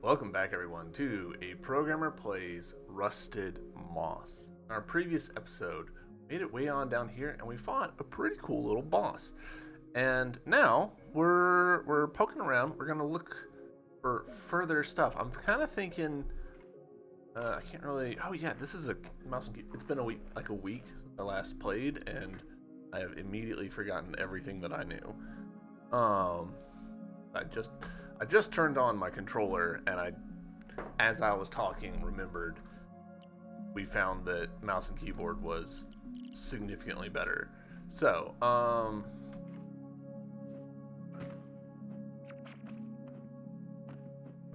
Welcome back, everyone, to A Programmer Plays Rusted Moss. In our previous episode, we made it way on down here, and we fought a pretty cool little boss. And now we're poking around. We're gonna look for further stuff. I'm kind of thinking. I can't really. Oh yeah, this is a mouse and key. It's been a week since I last played, and I have immediately forgotten everything that I knew. I just turned on my controller, and as I was talking, remembered we found that mouse and keyboard was significantly better. So, I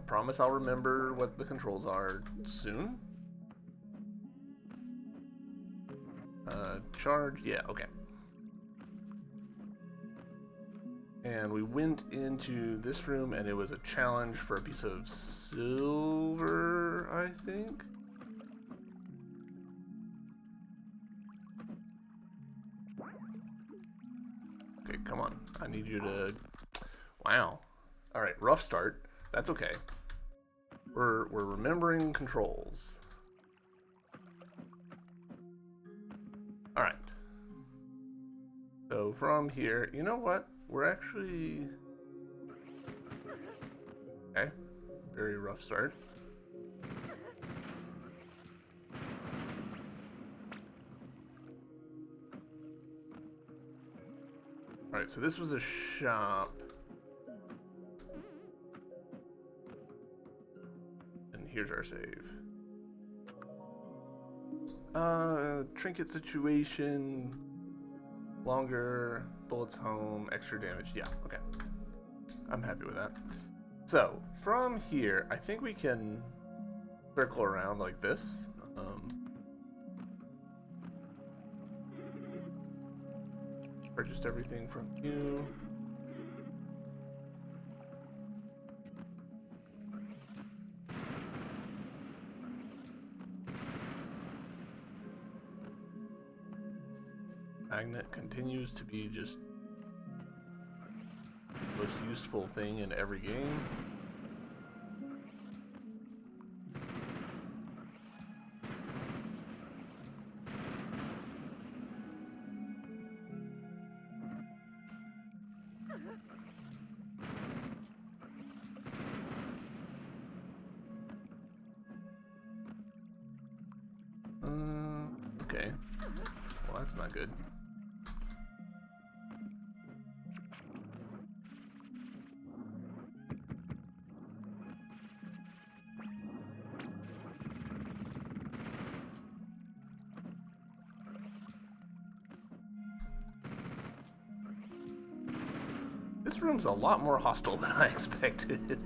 promise I'll remember what the controls are soon. Charge, yeah, okay. And we went into this room, and it was a challenge for a piece of silver, I think. Okay, come on. I need you to... Wow. All right, rough start. That's okay. We're remembering controls. All right. So from here, you know what? We're actually... Okay. Very rough start. Alright, so this was a shop. And here's our save. Trinket situation. Longer, bullets home, extra damage. Yeah, okay. I'm happy with that. So, from here, I think we can circle around like this. Purchased everything from you. Magnet continues to be just the most useful thing in every game. Okay. Well, that's not good. This room's a lot more hostile than I expected.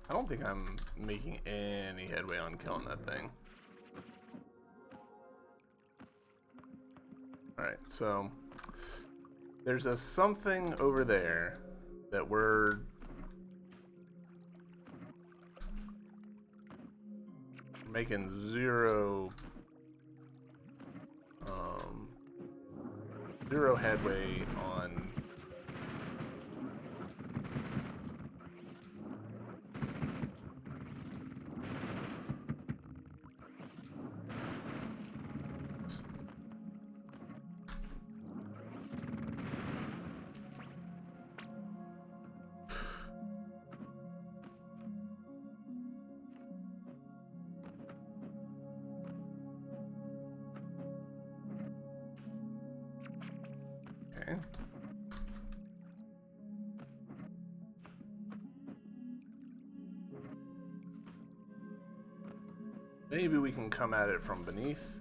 I don't think I'm making any headway on killing that thing. Alright, so there's a something over there that we're making zero headway on. Okay. Maybe we can come at it from beneath.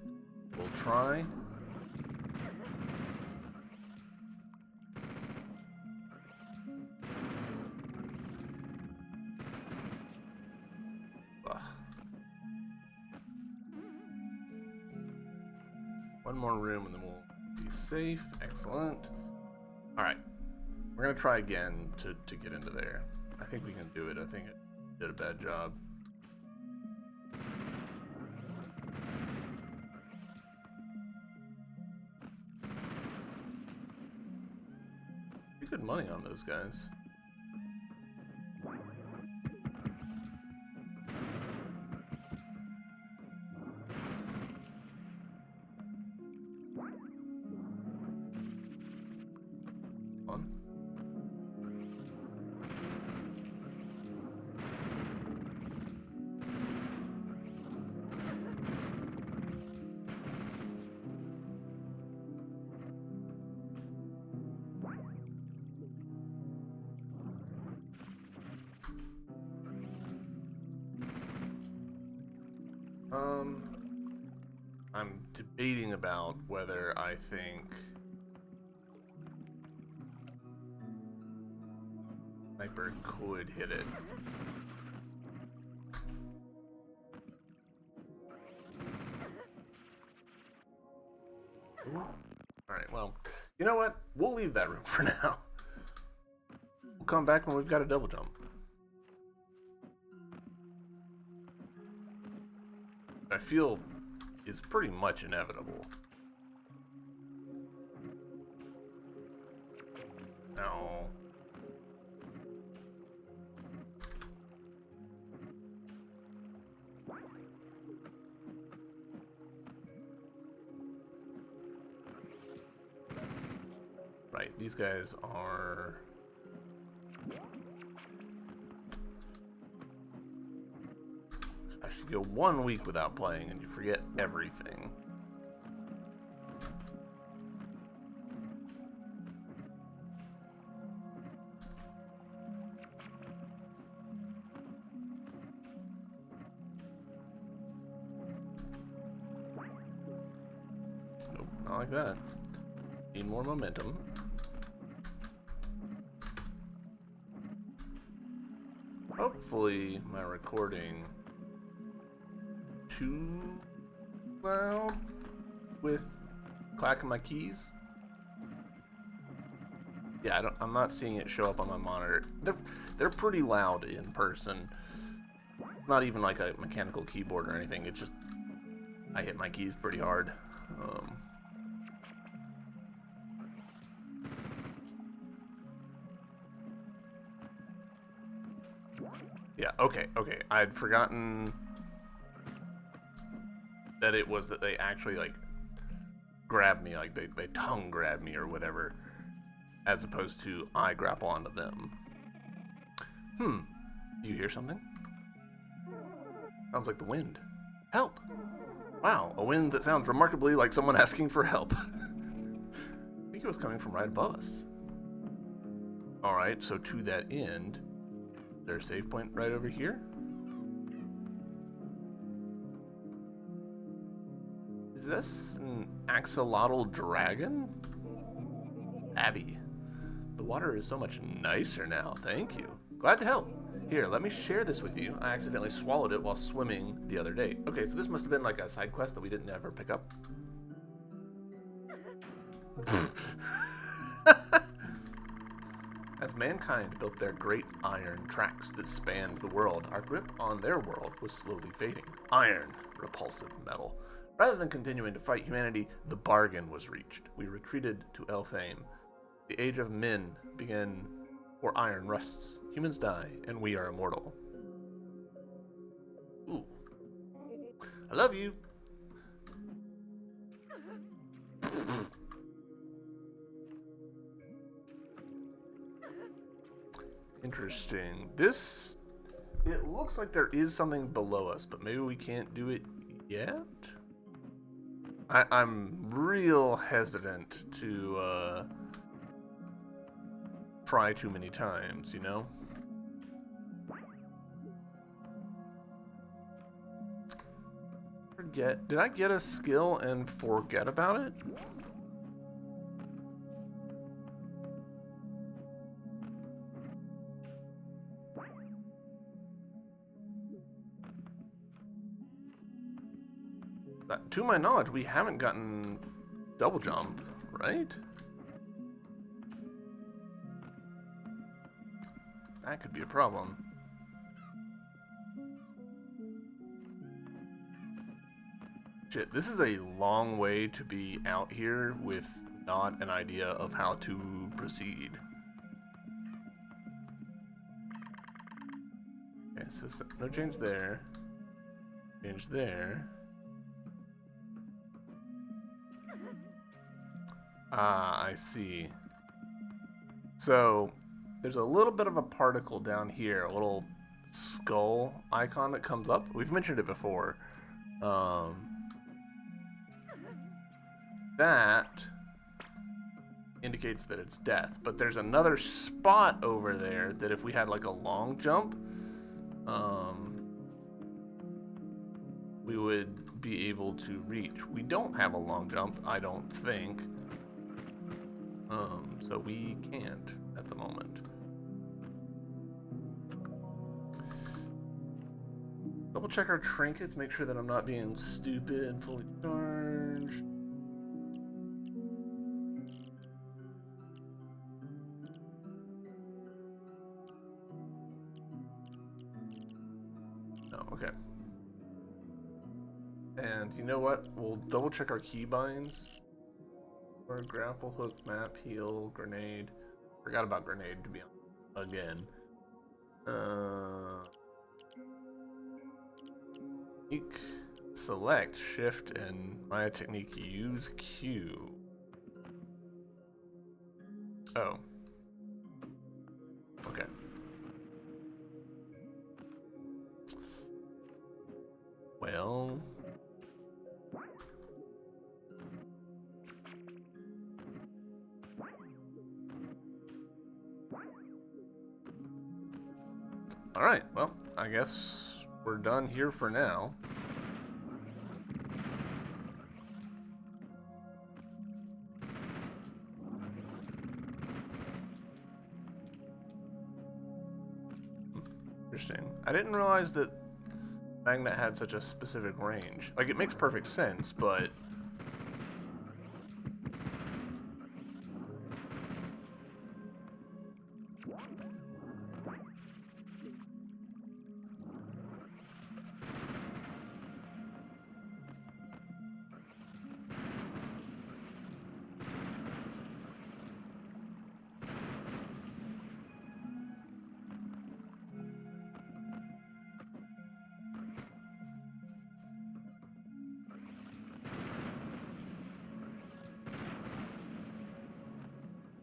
We'll try. One more room and then we'll be safe. Excellent. Alright. We're going to try again to get into there. I think we can do it. I think it did a bad job. Pretty good money on those guys. I'm debating about whether I think Sniper could hit it. Alright, well, you know what? We'll leave that room for now. We'll come back when we've got a double jump. I feel is pretty much inevitable. No. Right, these guys are... You go 1 week without playing and you forget everything. Nope, not like that. Need more momentum. Hopefully my recording too loud with clacking my keys. Yeah, I'm not seeing it show up on my monitor. They're pretty loud in person. Not even like a mechanical keyboard or anything. It's just I hit my keys pretty hard. Yeah, okay. I had forgotten that it was that they actually like grab me, like they tongue grab me or whatever, as opposed to I grapple onto them. You hear something? Sounds like the wind. Help! Wow, a wind that sounds remarkably like someone asking for help. I think it was coming from right above us. Alright, so to that end, is there a save point right over here? Is this an axolotl dragon? Abby, the water is so much nicer now, thank you. Glad to help. Here, let me share this with you. I accidentally swallowed it while swimming the other day. Okay, so this must have been like a side quest that we didn't ever pick up. As mankind built their great iron tracks that spanned the world, our grip on their world was slowly fading. Iron, repulsive metal. Rather than continuing to fight humanity, the bargain was reached. We retreated to Elfame. The age of men began, where iron rusts. Humans die, and we are immortal. Ooh. I love you. Interesting. This... It looks like there is something below us, but maybe we can't do it yet? I'm real hesitant to try too many times, you know? Forget. Did I get a skill and forget about it? To my knowledge, we haven't gotten double jump, right? That could be a problem. Shit, this is a long way to be out here with not an idea of how to proceed. Okay, so no change there. Change there. Ah, I see. So there's a little bit of a particle down here, a little skull icon that comes up. We've mentioned it before. That indicates that it's death, but there's another spot over there that if we had like a long jump, we would be able to reach. We don't have a long jump, I don't think. So we can't at the moment. Double check our trinkets, make sure that I'm not being stupid, fully charged. No, okay. And you know what? We'll double check our keybinds. Or grapple hook, map, heal, grenade. Forgot about grenade to be honest. Again. Technique, select, shift, and Maya technique, use Q. Oh. Okay. Well. Alright, well, I guess we're done here for now. Interesting. I didn't realize that Magnet had such a specific range. Like, it makes perfect sense, but...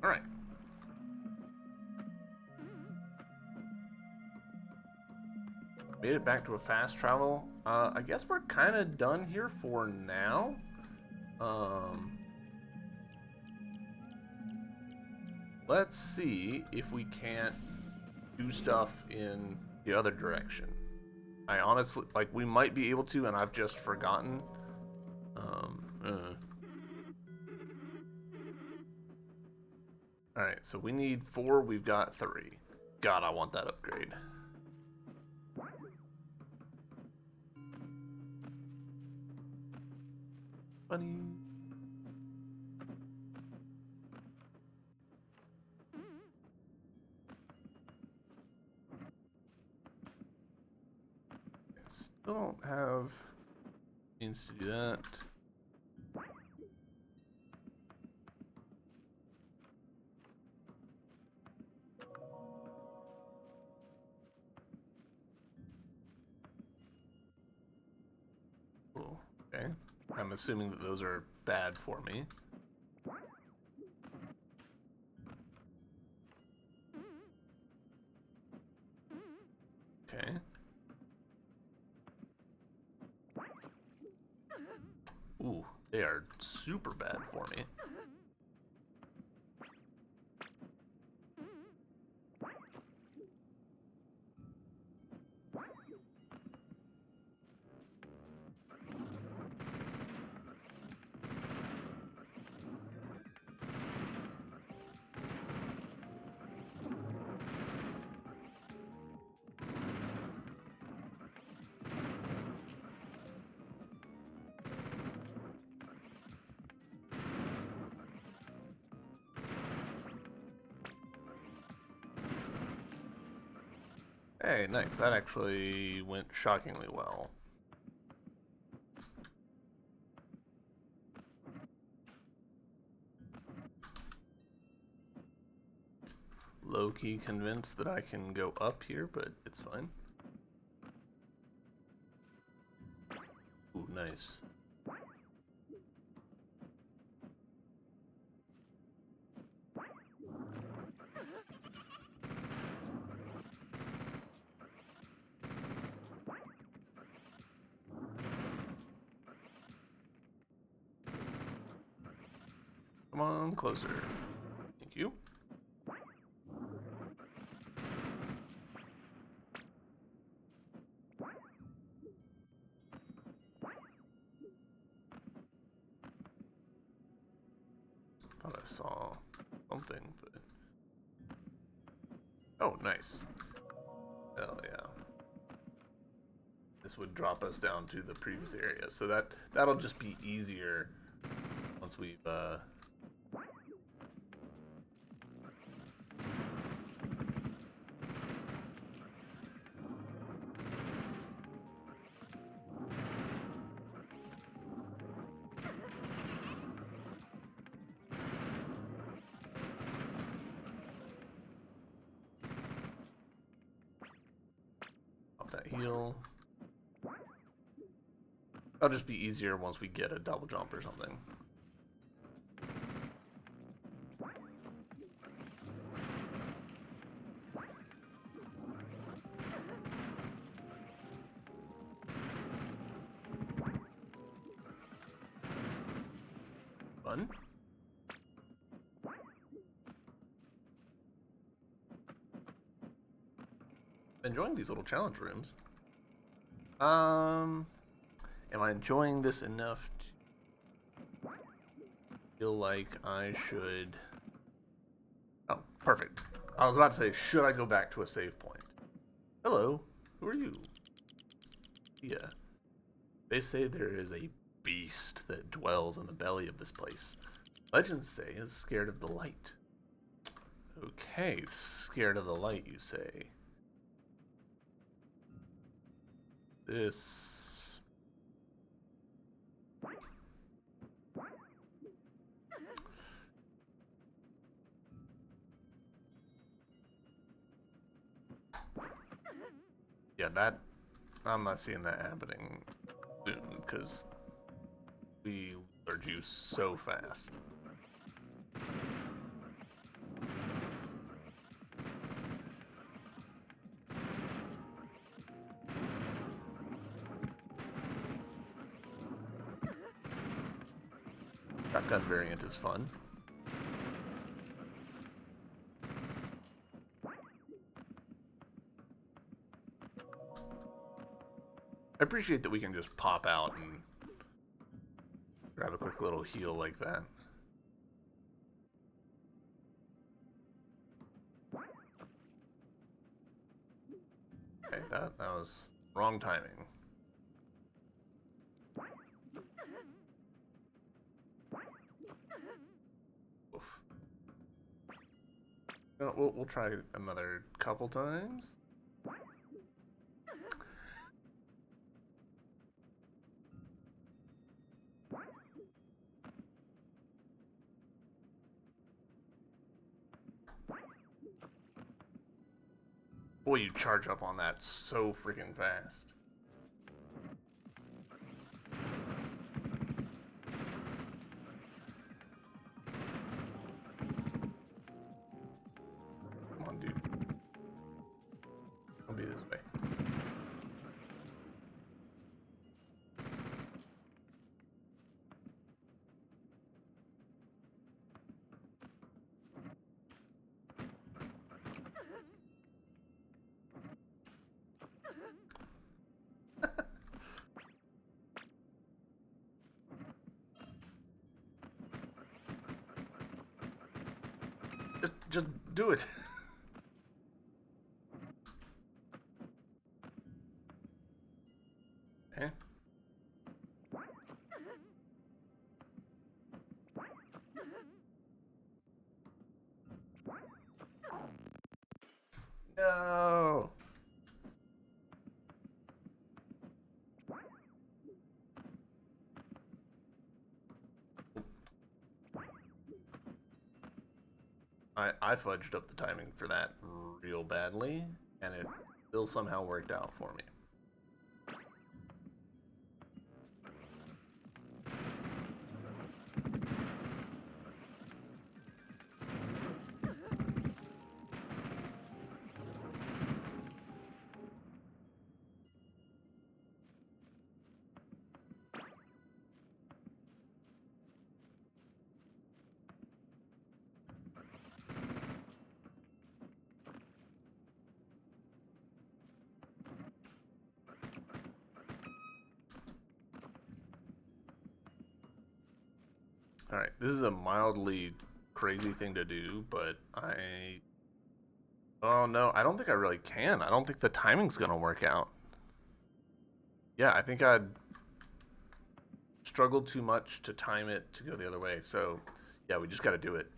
Alright. Made it back to a fast travel. I guess we're kind of done here for now. Let's see if we can't do stuff in the other direction. I honestly, like, we might be able to, and I've just forgotten. Alright, so we need 4, we've got 3. God, I want that upgrade. Funny. Still don't have means to do that. Cool. Okay. I'm assuming that those are bad for me. Okay. Ooh, they are super bad for me. Hey, nice. That actually went shockingly well. Low-key convinced that I can go up here, but it's fine. Ooh, nice. Come on, closer. Thank you. Thought I saw something, but... Oh, nice. Hell yeah. This would drop us down to the previous area, so that'll just be easier once we've pop that heal. That'll just be easier once we get a double jump or something. Fun. Enjoying these little challenge rooms. Am I enjoying this enough to feel like I should... Oh, perfect. I was about to say, should I go back to a save point? Hello, who are you? Yeah. They say there is a beast that dwells in the belly of this place. Legends say is scared of the light. Okay, scared of the light, you say. This... Yeah, that... I'm not seeing that happening soon, because we lose our juice so fast. Shotgun variant is fun. I appreciate that we can just pop out and grab a quick little heal like that. Okay, that was wrong timing. Oof. We'll try another couple times. Boy, you charge up on that so freaking fast. Come on, dude. I'll be this way. Just do it. Okay. No. I fudged up the timing for that real badly, and it still somehow worked out for me. Alright, this is a mildly crazy thing to do, but oh no, I don't think I really can. I don't think the timing's gonna work out. Yeah, I think I'd struggled too much to time it to go the other way, so yeah, we just gotta do it.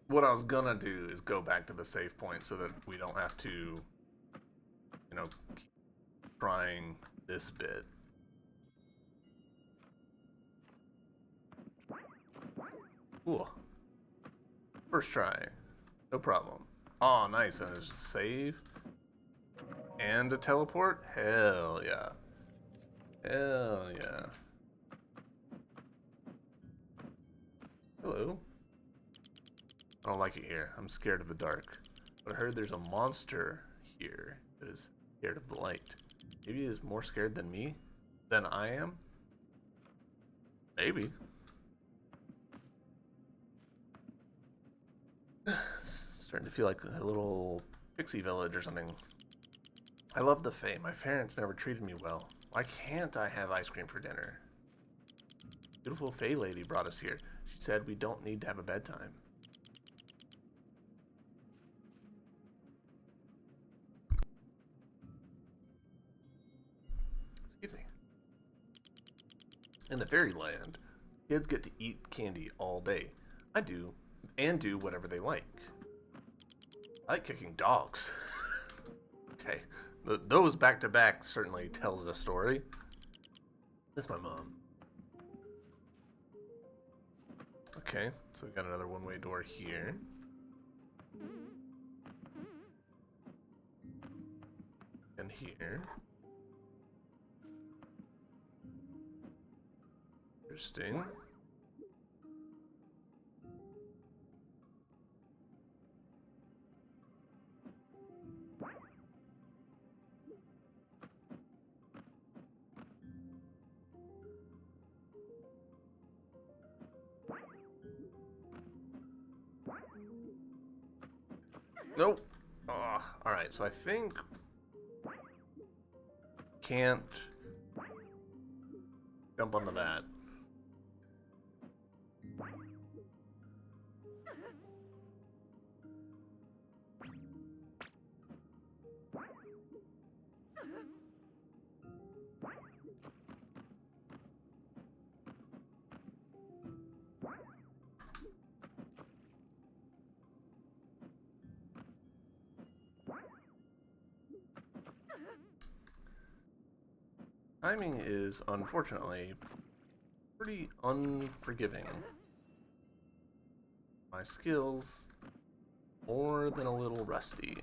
What I was gonna do is go back to the save point so that we don't have to, you know, keep trying this bit. Cool. First try. No problem. Oh, nice. And there's a save. And a teleport? Hell yeah. Hell yeah. Hello. I don't like it here. I'm scared of the dark. But I heard there's a monster here that is scared of the light. Maybe it is more scared than me? Than I am? Maybe. Starting to feel like a little pixie village or something. I love the Fae. My parents never treated me well. Why can't I have ice cream for dinner? Beautiful Fae lady brought us here. She said we don't need to have a bedtime. Excuse me. In the fairyland, kids get to eat candy all day. I do, and do whatever they like. I like kicking dogs. Okay, those back to back certainly tells a story. That's my mom. Okay, so we got another one-way door here. And here. Interesting. Nope. Oh, alright, so I think can't jump onto that. Timing is, unfortunately, pretty unforgiving. My skills, more than a little rusty.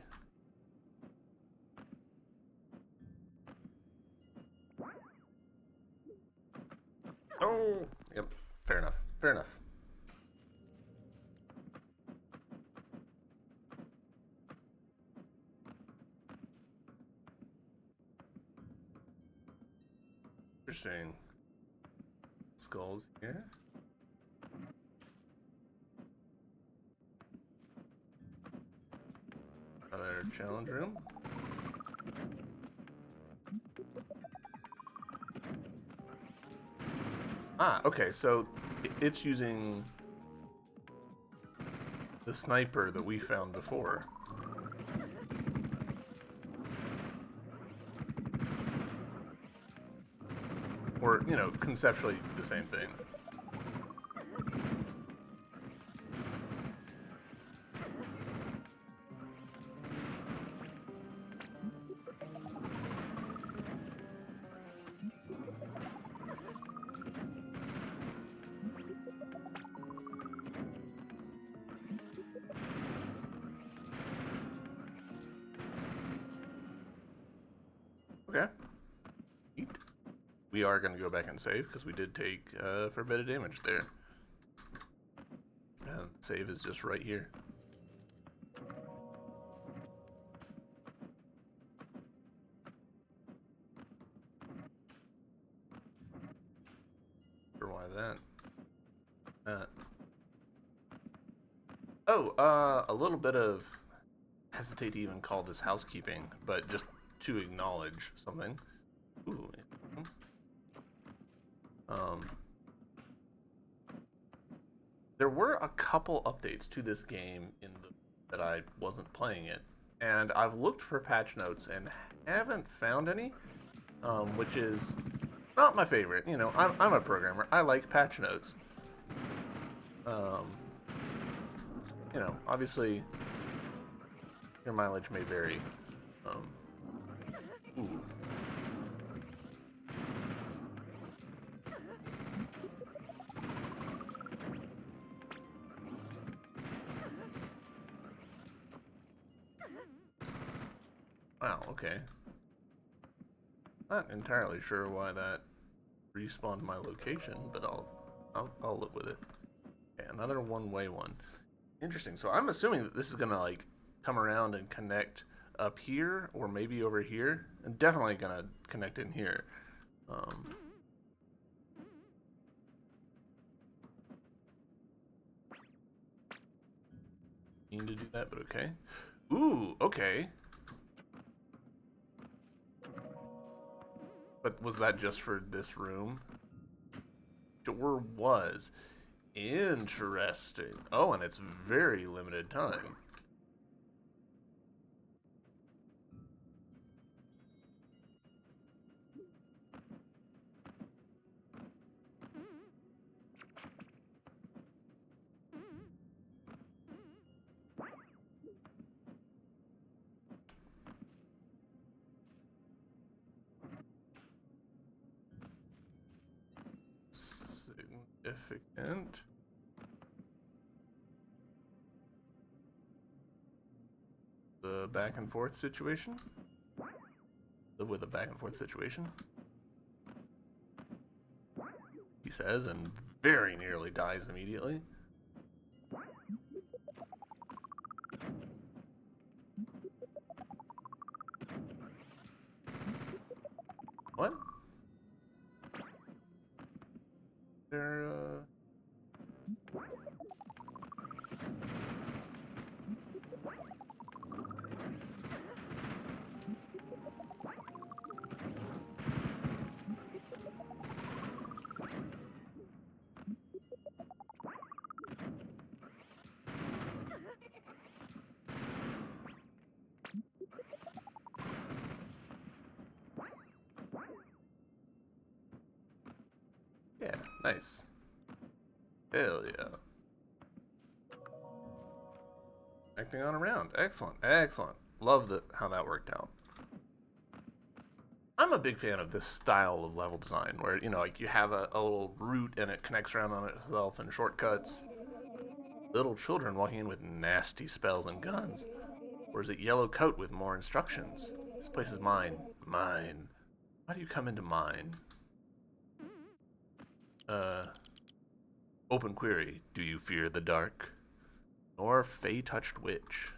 Oh! Yep, fair enough, fair enough. Interesting. Skulls here. Another challenge room. Ah, okay, so it's using the sniper that we found before. Or, you know, conceptually the same thing. Okay. Neat. We are going to go back and save because we did take a fair bit of damage there. And save is just right here. Or why that? A little bit of, hesitate to even call this housekeeping, but just to acknowledge something. Ooh. There were a couple updates to this game that I wasn't playing it, and I've looked for patch notes and haven't found any, which is not my favorite. You know, I'm a programmer. I like patch notes. You know, obviously, your mileage may vary. Ooh. Wow, okay. Not entirely sure why that respawned my location, but I'll live with it. Okay, another one-way one. Interesting. So I'm assuming that this is gonna like come around and connect up here, or maybe over here, and definitely gonna connect in here. Need to do that, but okay. Ooh, okay. But was that just for this room? Sure was. Interesting. Oh, and it's very limited time. Significant. The back and forth situation? Live with a back and forth situation? He says, and very nearly dies immediately. What? There, yeah, nice. Hell yeah. Acting on a round. Excellent, excellent. Love how that worked out. I'm a big fan of this style of level design where, you know, like you have a little route and it connects around on itself and shortcuts. Little children walking in with nasty spells and guns. Or is it yellow coat with more instructions? This place is mine. Mine. Why do you come into mine? Open query. Do you fear the dark? Or fey-touched witch?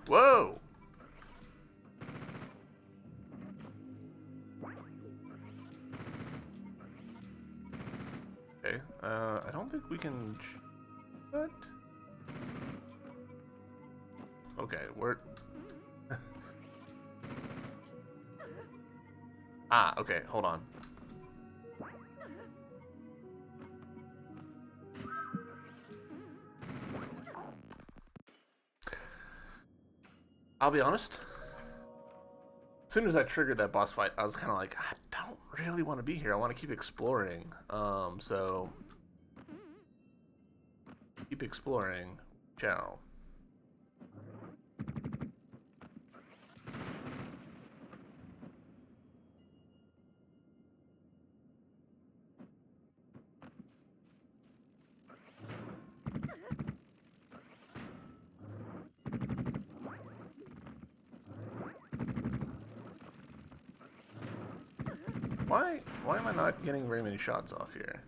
Whoa! Okay, I don't think we can... What? Okay, we're... Ah, okay, hold on. I'll be honest. As soon as I triggered that boss fight, I was kind of like, I don't really want to be here. I want to keep exploring. So keep exploring. Ciao. why am I not getting very many shots off here?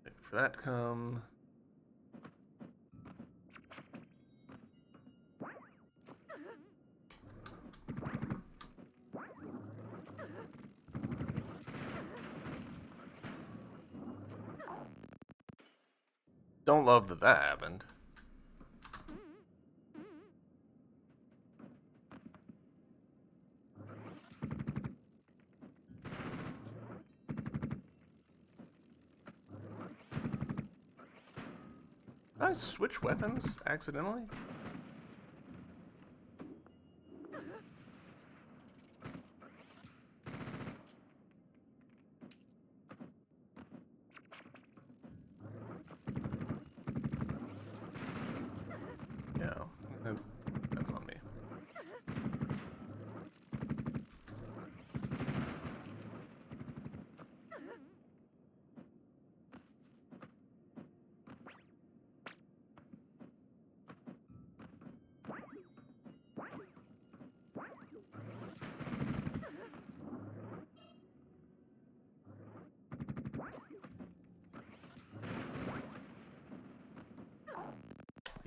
Wait for that to come. Don't love that that happened. Did I switch weapons accidentally? Yeah, that's on me.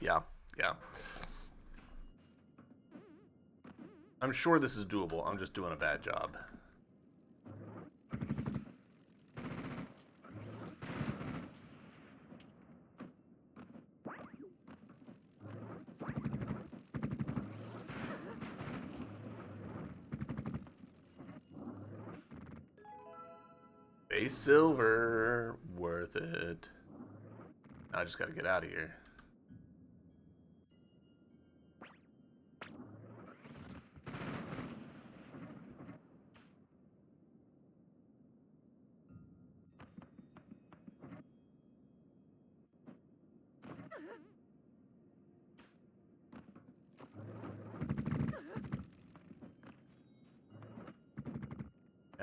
Yeah, yeah. I'm sure this is doable. I'm just doing a bad job. Base silver. Worth it. I just gotta get out of here.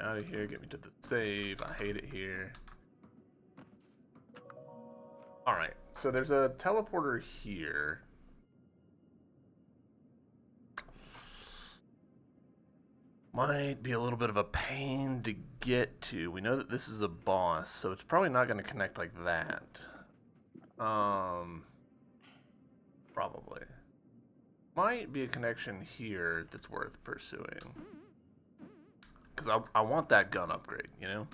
Out of here, get me to the save. I hate it here. Alright, so there's a teleporter here. Might be a little bit of a pain to get to. We know that this is a boss, so it's probably not going to connect like that. Probably. Might be a connection here that's worth pursuing. Because I want that gun upgrade, you know?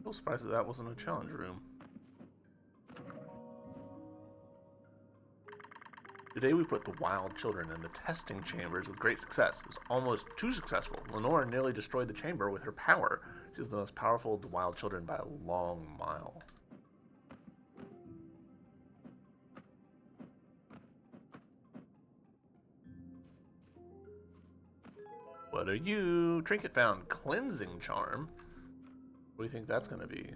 I'm surprised that wasn't a challenge room. Today we put the wild children in the testing chambers with great success. It was almost too successful. Lenore nearly destroyed the chamber with her power. She was the most powerful of the wild children by a long mile. What are you? Trinket found. Cleansing charm. What do you think that's going to be?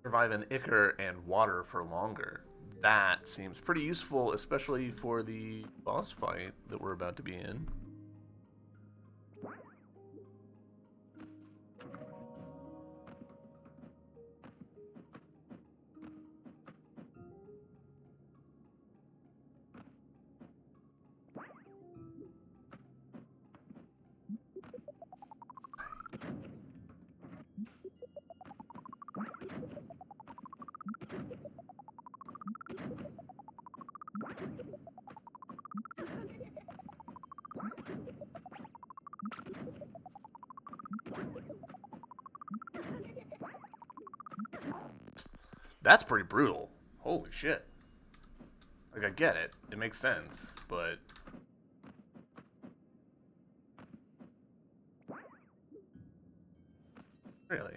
Survive an ichor and water for longer. That seems pretty useful, especially for the boss fight that we're about to be in. That's pretty brutal. Holy shit. Like, I get it. It makes sense, but... Really?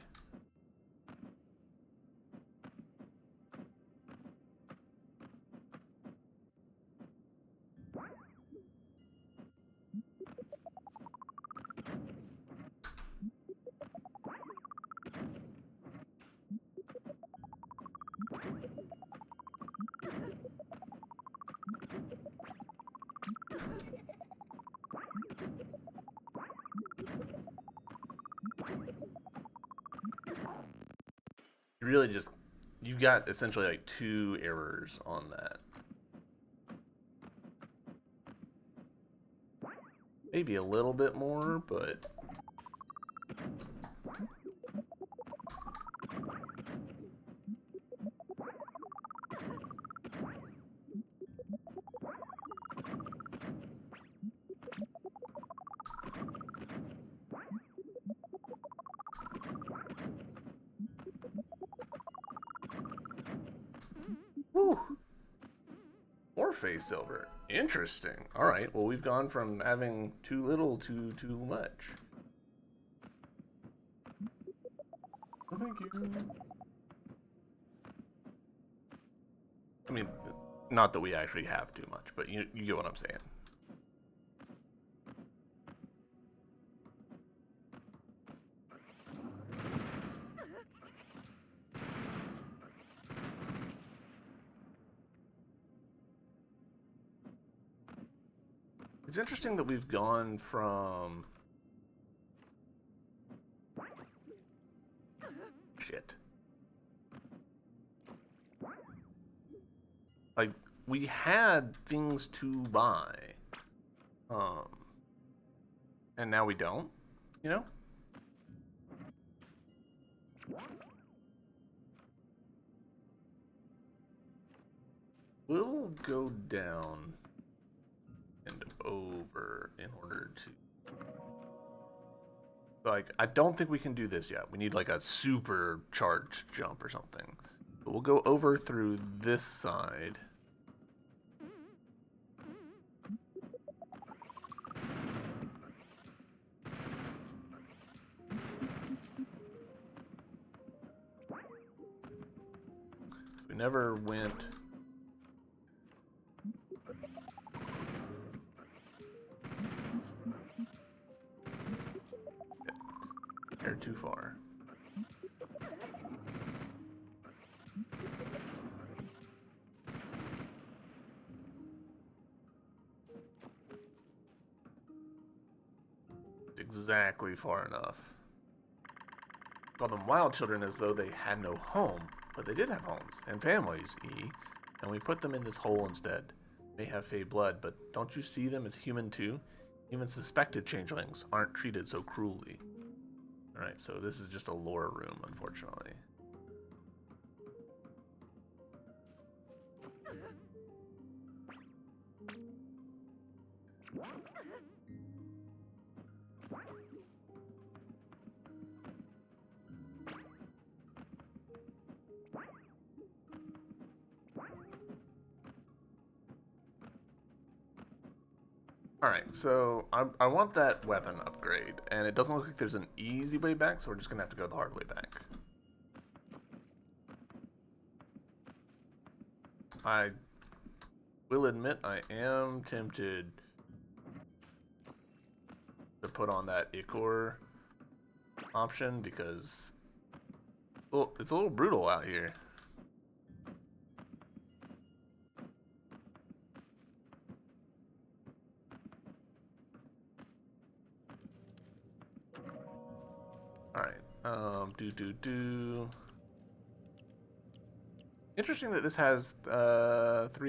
You really just... You've got essentially like 2 errors on that. Maybe a little bit more, but... Whew. Morphe silver. Interesting. Alright, well, we've gone from having too little to too much. Oh, thank you. I mean, not that we actually have too much, but you get what I'm saying. It's interesting that we've gone from... Shit. Like, we had things to buy. And now we don't, you know? We'll go down and over in order to... Like, I don't think we can do this yet. We need like a super charged jump or something. But we'll go over through this side. We never went... They're too far. It's exactly far enough. Call them wild children as though they had no home, but they did have homes and families, E. And we put them in this hole instead. They have fey blood, but don't you see them as human too? Even suspected changelings aren't treated so cruelly. Alright, so this is just a lore room, unfortunately. Alright, so I want that weapon upgrade, and it doesn't look like there's an easy way back, so we're just going to have to go the hard way back. I will admit I am tempted to put on that Ichor option, because well, it's a little brutal out here. Interesting that this has 3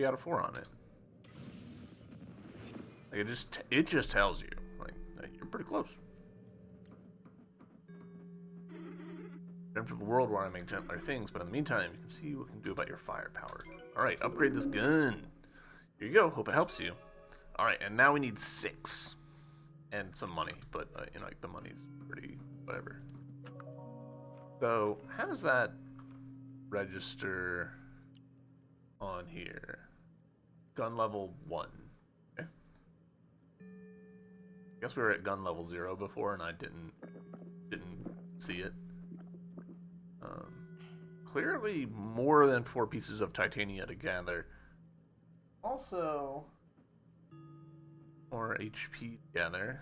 out of 4 on it. Like it just tells you, like, you're pretty close. Dreamt of a world where I make gentler things, but in the meantime, you can see what we can do about your firepower. All right, upgrade this gun. Here you go. Hope it helps you. All right, and now we need 6 and some money, but you know, like the money's pretty whatever. So how does that register? on here? Gun level 1. Okay. Guess we were at gun level 0 before and I didn't see it. Clearly more than 4 pieces of titania to gather. Also, more HP together.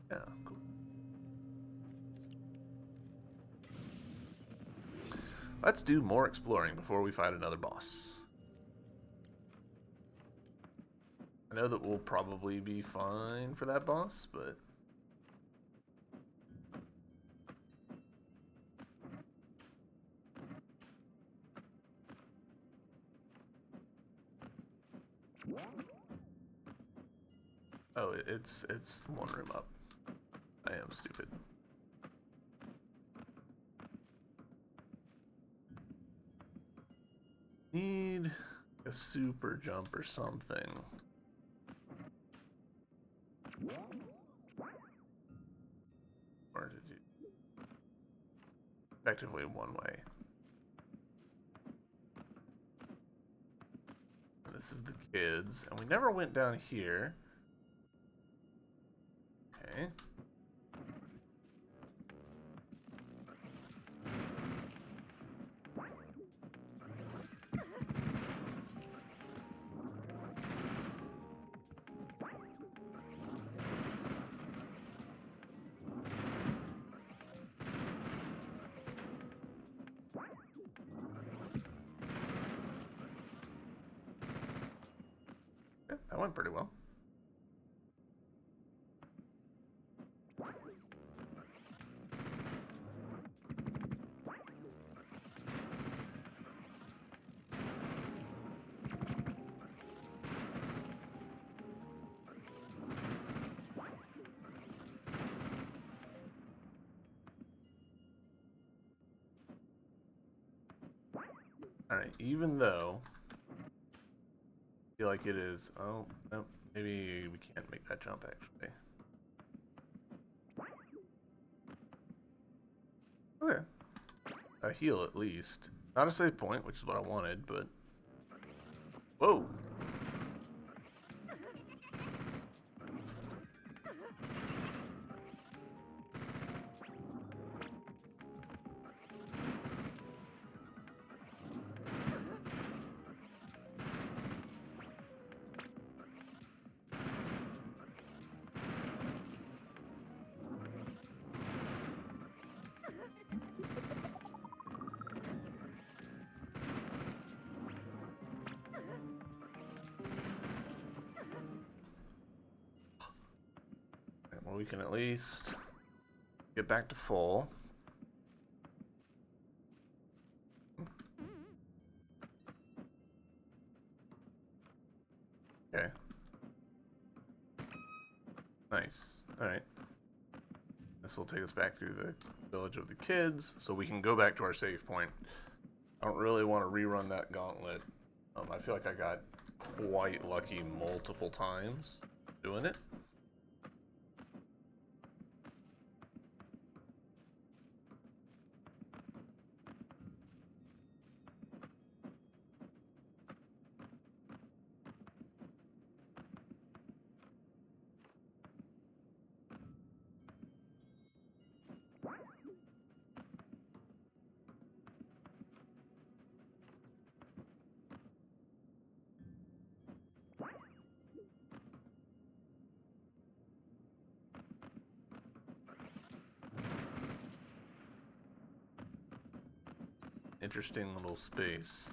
Yeah, cool. Let's do more exploring before we fight another boss. I know that we'll probably be fine for that boss, but... Oh, it's one room up. I am stupid. Need a super jump or something. Or did you... Effectively one way. This is the kids, and we never went down here. Okay. Yeah, that went pretty well. Alright, even though I feel like it is... Oh, no, maybe we can't make that jump, actually. Okay. A heal, at least. Not a save point, which is what I wanted, but... Whoa! Well, we can at least get back to full. Okay. Nice. Alright. This will take us back through the village of the kids, so we can go back to our save point. I don't really want to rerun that gauntlet. I feel like I got quite lucky multiple times doing it. Interesting little space.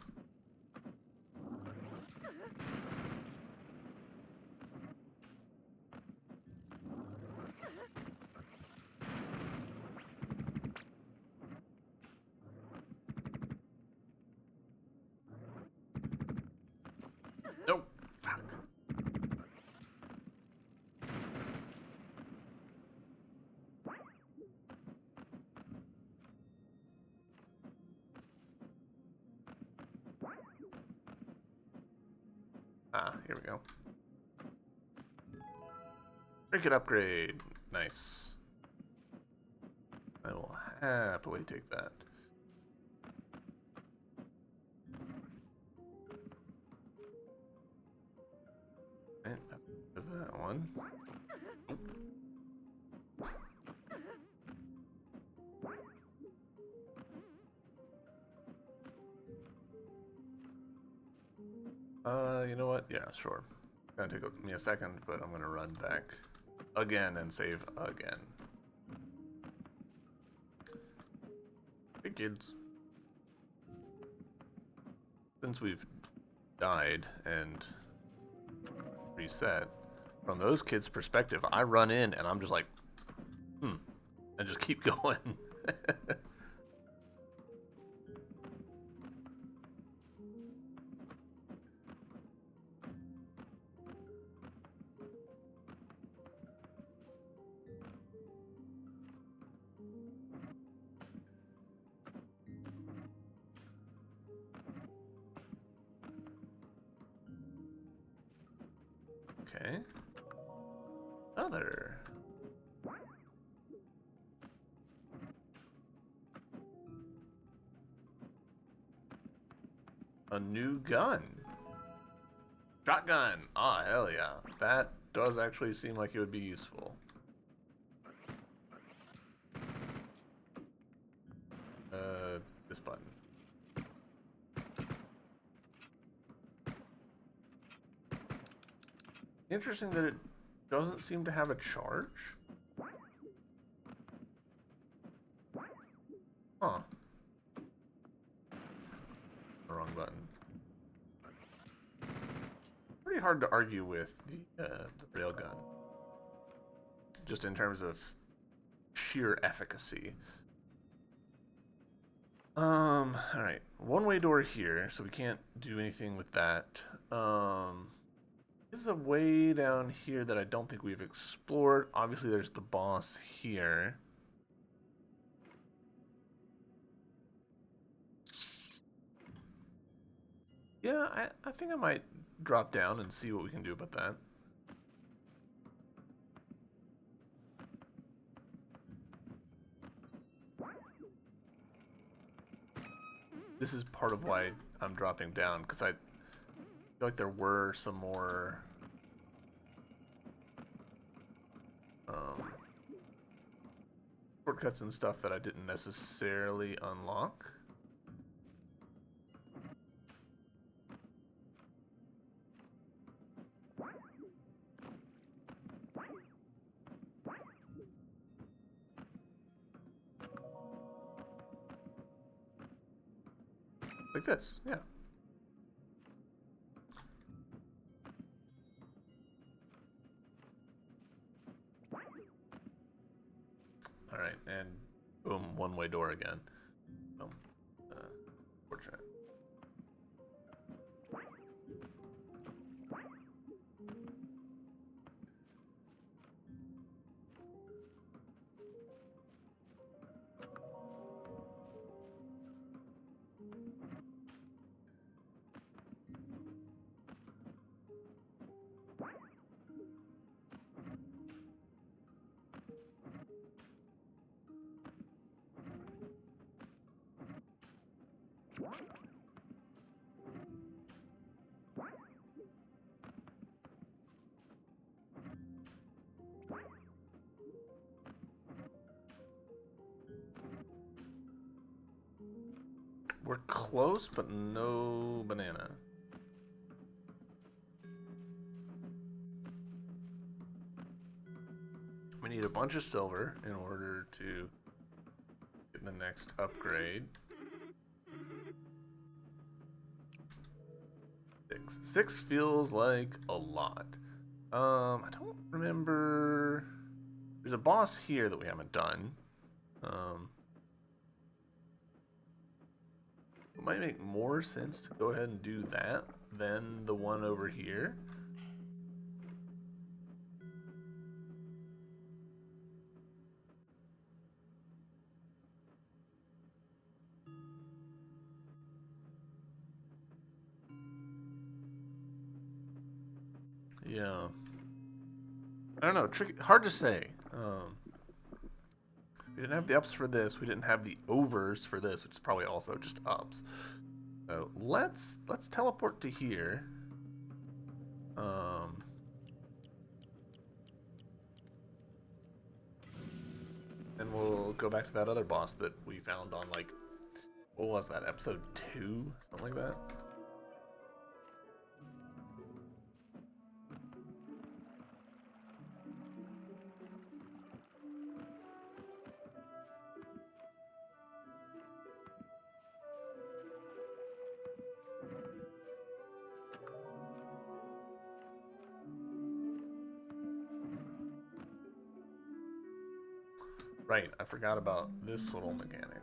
Nope. Fuck. Ah, here we go. Trinket upgrade. Nice. I will happily take that. one. You know what? Yeah, sure. It's gonna take me a second, but I'm gonna run back again and save again. Hey kids. Since we've died and reset, from those kids' perspective, I run in and I'm just like, and just keep going. Okay. Another. A new gun. Shotgun. Ah, hell yeah. That does actually seem like it would be useful. This button. Interesting that it doesn't seem to have a charge. Huh. The wrong button. Pretty hard to argue with the railgun. Just in terms of sheer efficacy. Alright. One-way door here, so we can't do anything with that. There's a way down here that I don't think we've explored. Obviously, there's the boss here. Yeah, I think I might drop down and see what we can do about that. This is part of why I'm dropping down, because I feel like there were some more shortcuts and stuff that I didn't necessarily unlock. Like this, yeah. Alright, and boom, one-way door again. Boom. Fortunate. We're close, but no banana. We need a bunch of silver in order to get the next upgrade. Six feels like a lot. I don't remember. There's a boss here that we haven't done. It might make more sense to go ahead and do that than the one over here. Yeah. I don't know. Tricky, hard to say. We didn't have the ups for this. We didn't have the overs for this, which is probably also just ups. So let's teleport to here. and we'll go back to that other boss that we found on, like, what was that, episode 2? Something like that? Right, I forgot about this little mechanic.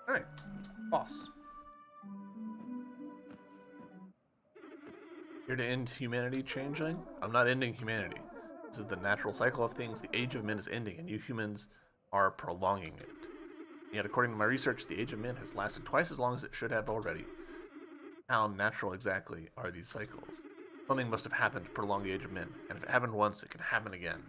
Alright, boss. Here to end humanity, Changeling? I'm not ending humanity. This is the natural cycle of things. The age of men is ending, and you humans are prolonging it. Yet, according to my research, the age of men has lasted twice as long as it should have already. How natural exactly are these cycles? Something must have happened to prolong the age of men, and if it happened once, it can happen again.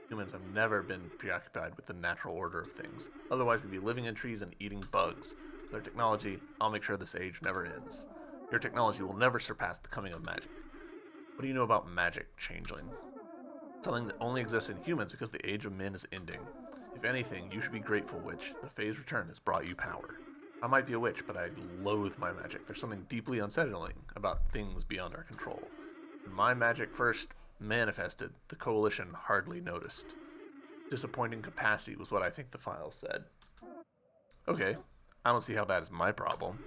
Humans have never been preoccupied with the natural order of things. Otherwise, we'd be living in trees and eating bugs. With our technology, I'll make sure this age never ends. Your technology will never surpass the coming of magic. What do you know about magic, Changeling? Something that only exists in humans because the age of men is ending. If anything, you should be grateful, witch. The Fae's return has brought you power. I might be a witch, but I loathe my magic. There's something deeply unsettling about things beyond our control. When my magic first manifested, the Coalition hardly noticed. Disappointing capacity was what I think the file said. Okay, I don't see how that is my problem.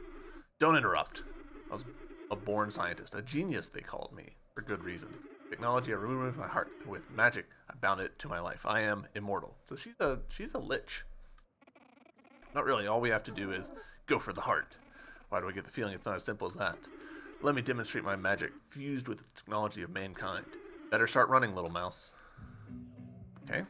Don't interrupt. I was a born scientist, a genius they called me, for good reason. Technology I removed my heart, and with magic I bound it to my life. I am immortal. So she's a lich. Not really. All we have to do is go for the heart. Why do I get the feeling it's not as simple as that? Let me demonstrate my magic, fused with the technology of mankind. Better start running, little mouse. Okay.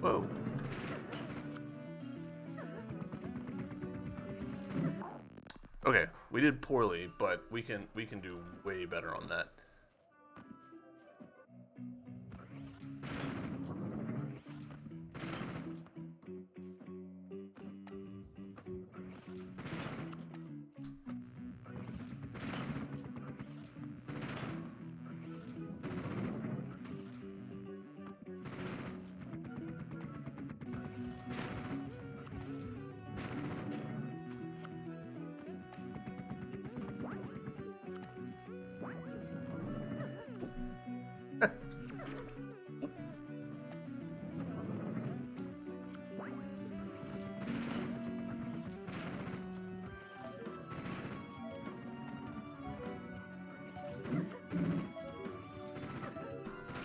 Whoa. Okay, we did poorly, but we can do way better on that.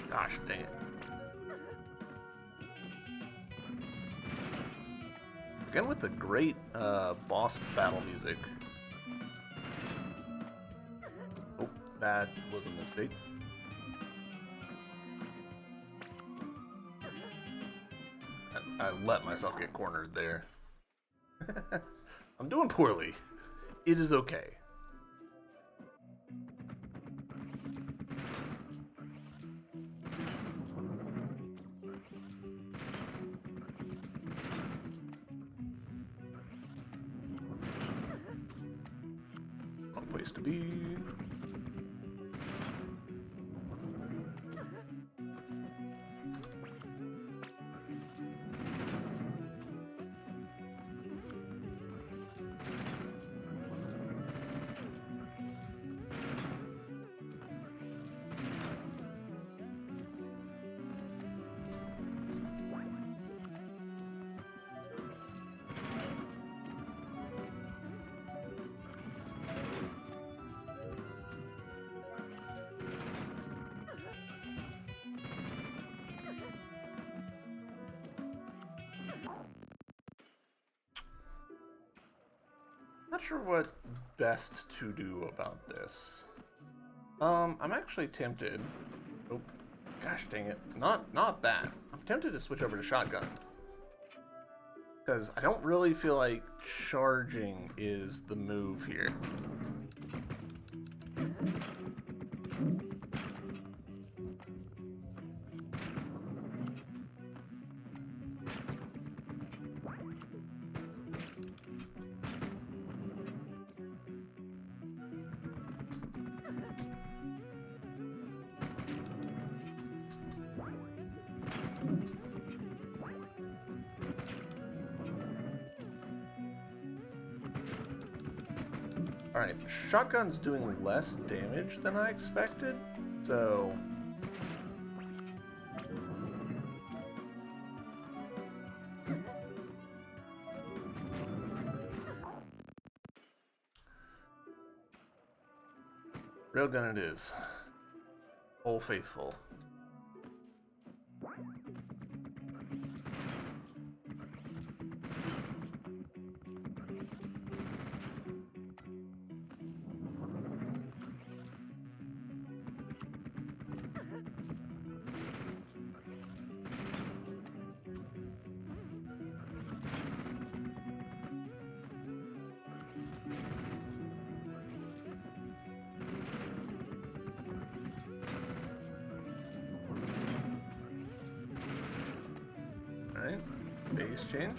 Gosh dang it. Again with the great boss battle music. Oh, that was a mistake. I let myself get cornered there. I'm doing poorly. It is okay. Wrong place to be. Not sure what best to do about this. I'm actually tempted. Oh, gosh dang it. Not that. I'm tempted to switch over to shotgun. Because I don't really feel like charging is the move here. Alright, shotgun's doing less damage than I expected, so... Railgun it is. Old Faithful. Alright, base change.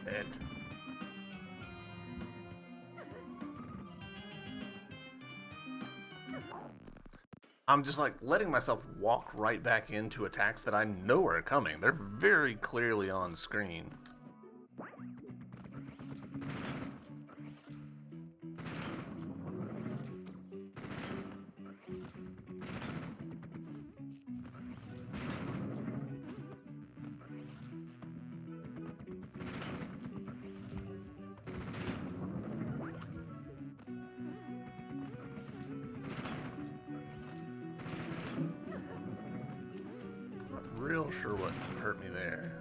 Dead. I'm just like letting myself walk right back into attacks that I know are coming. They're very clearly on screen. Real sure what hurt me there.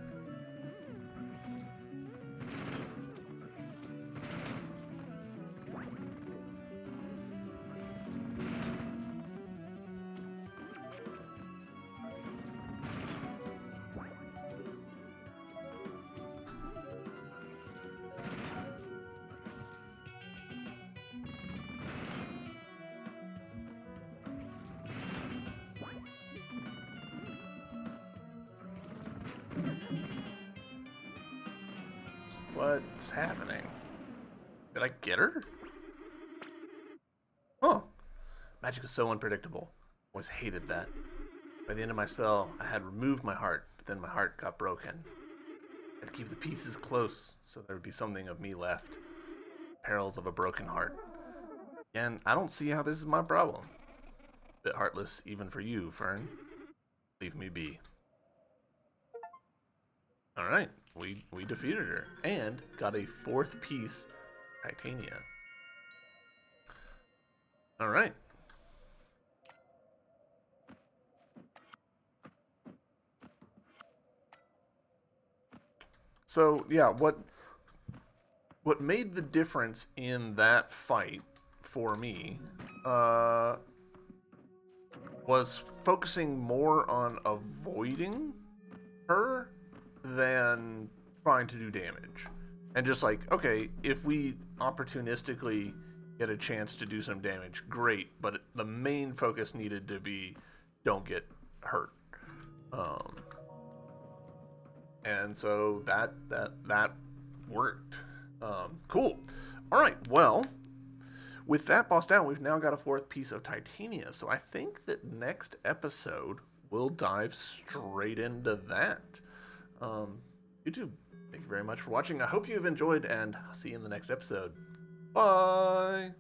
What's happening? Did I get her? Huh. Magic is so unpredictable. Always hated that. By the end of my spell, I had removed my heart, but then my heart got broken. I had to keep the pieces close so there would be something of me left. Perils of a broken heart. And I don't see how this is my problem. Bit heartless even for you, Fern. Leave me be. Alright, we defeated her and got a 4th piece, Titania. Alright. So, yeah, what made the difference in that fight for me was focusing more on avoiding her than trying to do damage. And just like, okay, if we opportunistically get a chance to do some damage, great, but the main focus needed to be don't get hurt. And so that worked. Cool. All right, well, with that boss down, we've now got a 4th piece of Titania. So I think that next episode we'll dive straight into that. YouTube, thank you very much for watching. I hope you've enjoyed, and I'll see you in the next episode. Bye!